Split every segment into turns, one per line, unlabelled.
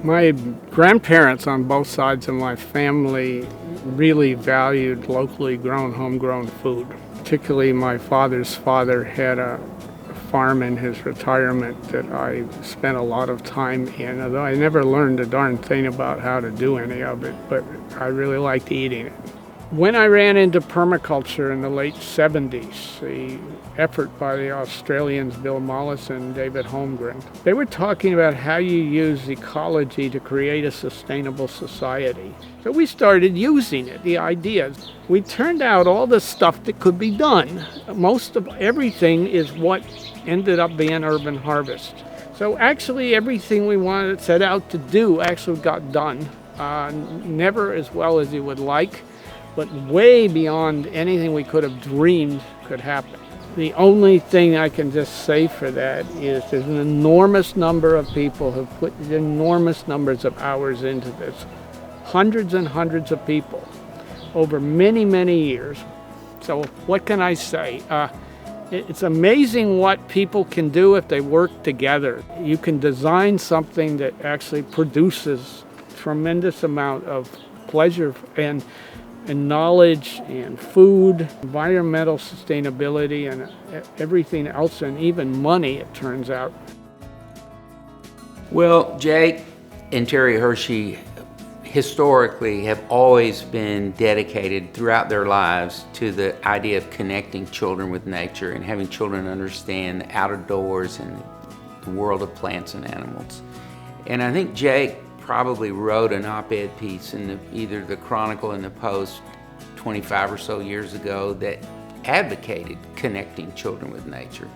My grandparents on both sides of my family really valued locally grown, homegrown food. Particularly my father's father had a farm in his retirement that I spent a lot of time in, although I never learned a darn thing about how to do any of it, but I really liked eating it. When I ran into permaculture in the late 70s, the effort by the Australians Bill Mollison and David Holmgren, they were talking about how you use ecology to create a sustainable society. So we started using it, the ideas. We turned out all the stuff that could be done. Most of everything is what ended up being Urban Harvest. So actually everything we wanted set out to do actually got done. Never as well as you would like, but way beyond anything we could have dreamed could happen. The only thing I can just say for that is there's an enormous number of people who have put enormous numbers of hours into this. Hundreds and hundreds of people over many, many years. So what can I say? It's amazing what people can do if they work together. You can design something that actually produces tremendous amount of pleasure and knowledge and food, environmental sustainability, and everything else, and even money, it turns out.
Well, Jake and Terry Hershey historically have always been dedicated throughout their lives to the idea of connecting children with nature and having children understand the outdoors and the world of plants and animals. And I think Jake probably wrote an op-ed piece in either the Chronicle and the Post 25 or so years ago that advocated connecting children with nature.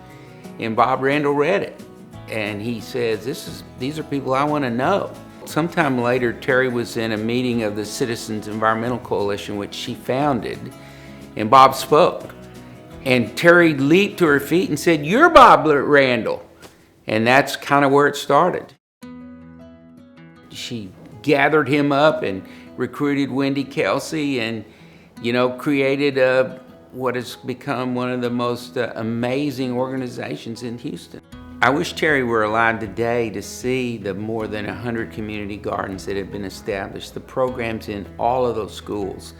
And Bob Randall read it, and he says, these are people I want to know. Sometime later, Terry was in a meeting of the Citizens Environmental Coalition, which she founded, and Bob spoke. And Terry leaped to her feet and said, "You're Bob Randall." And that's kind of where it started. She gathered him up and recruited Wendy Kelsey and, created what has become one of the most amazing organizations in Houston. I wish Terry were alive today to see the more than 100 community gardens that have been established, the programs in all of those schools,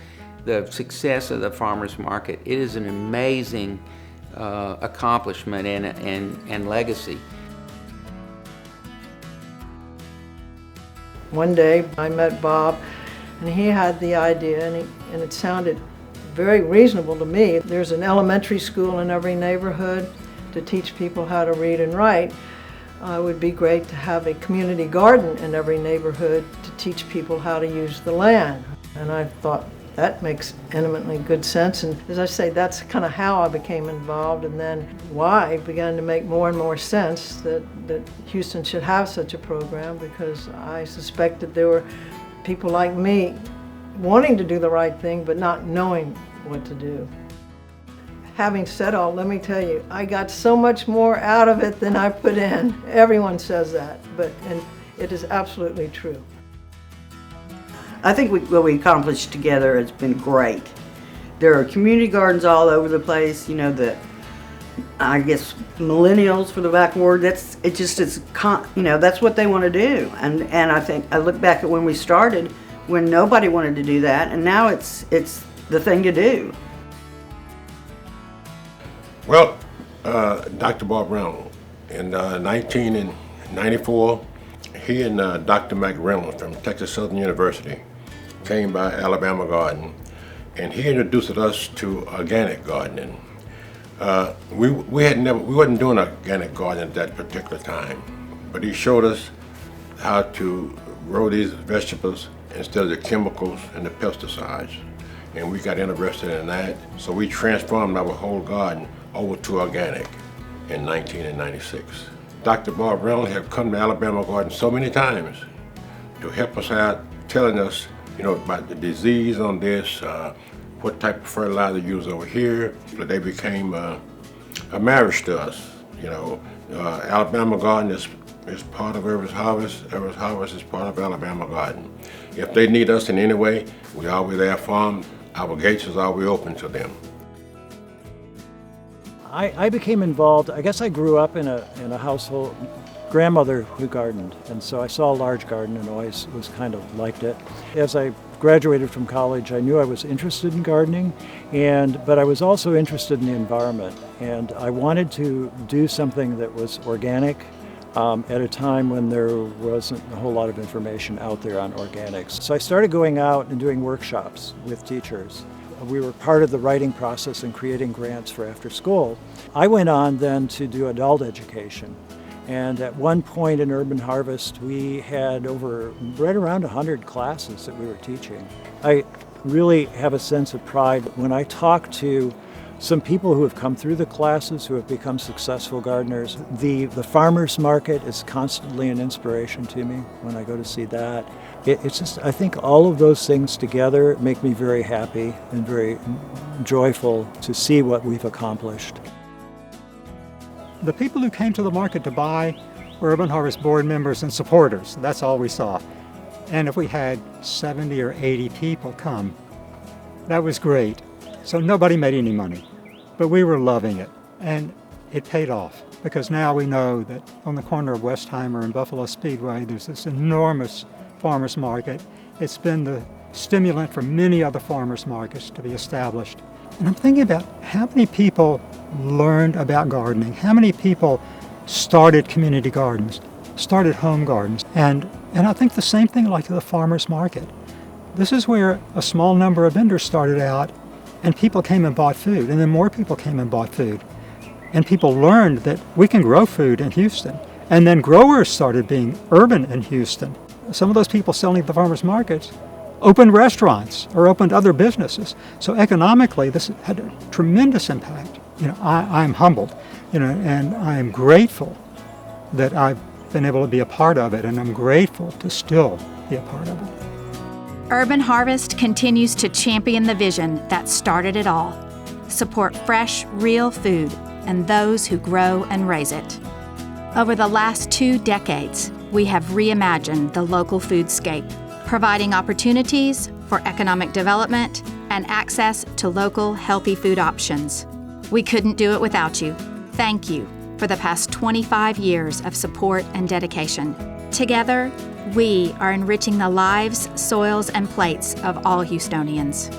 the success of the farmers market. It is an amazing accomplishment and legacy.
One day I met Bob, and he had the idea, and it sounded very reasonable to me. There's an elementary school in every neighborhood to teach people how to read and write. It would be great to have a community garden in every neighborhood to teach people how to use the land. And I thought, that makes eminently good sense. And as I say, that's kind of how I became involved, and then why it began to make more and more sense that Houston should have such a program, because I suspected there were people like me wanting to do the right thing but not knowing what to do. Having said all, let me tell you, I got so much more out of it than I put in. Everyone says that, and it is absolutely true.
I think what we accomplished together has been great. There are community gardens all over the place. I guess millennials, for the lack of a word, that's what they want to do. And I think I look back at when we started, when nobody wanted to do that, and now it's the thing to do.
Well, Dr. Bob Randall, in 1994, he and Dr. Mac Reynolds from Texas Southern University came by Alabama Garden, and he introduced us to organic gardening. We wasn't doing organic gardening at that particular time, but he showed us how to grow these vegetables instead of the chemicals and the pesticides, and we got interested in that. So we transformed our whole garden over to organic in 1996. Dr. Bob Reynolds had come to Alabama Garden so many times to help us out, telling us, about the disease on this, what type of fertilizer to use over here. But they became a marriage to us. Alabama Garden is part of Urban Harvest. Urban Harvest is part of Alabama Garden. If they need us in any way, we're always there for them. Our gates is always open to them.
I became involved. I guess I grew up in a household grandmother who gardened, and so I saw a large garden and always was kind of liked it. As I graduated from college, I knew I was interested in gardening, but I was also interested in the environment, and I wanted to do something that was organic at a time when there wasn't a whole lot of information out there on organics. So I started going out and doing workshops with teachers. We were part of the writing process and creating grants for after school. I went on then to do adult education. And at one point in Urban Harvest, we had right around 100 classes that we were teaching. I really have a sense of pride when I talk to some people who have come through the classes, who have become successful gardeners. The farmers market is constantly an inspiration to me when I go to see that. It's just, I think all of those things together make me very happy and very joyful to see what we've accomplished.
The people who came to the market to buy were Urban Harvest board members and supporters. That's all we saw. And if we had 70 or 80 people come, that was great. So nobody made any money, but we were loving it. And it paid off because now we know that on the corner of Westheimer and Buffalo Speedway, there's this enormous farmers market. It's been the stimulant for many other farmers markets to be established. And I'm thinking about how many people learned about gardening, how many people started community gardens, started home gardens, and I think the same thing like the farmers market. This is where a small number of vendors started out, and people came and bought food, and then more people came and bought food. And people learned that we can grow food in Houston. And then growers started being urban in Houston. Some of those people selling at the farmers markets opened restaurants or opened other businesses. So economically, this had a tremendous impact. I'm humbled, and I am grateful that I've been able to be a part of it, and I'm grateful to still be a part of it.
Urban Harvest continues to champion the vision that started it all. Support fresh, real food and those who grow and raise it. Over the last 2 decades, we have reimagined the local foodscape, providing opportunities for economic development and access to local healthy food options. We couldn't do it without you. Thank you for the past 25 years of support and dedication. Together, we are enriching the lives, soils, and plates of all Houstonians.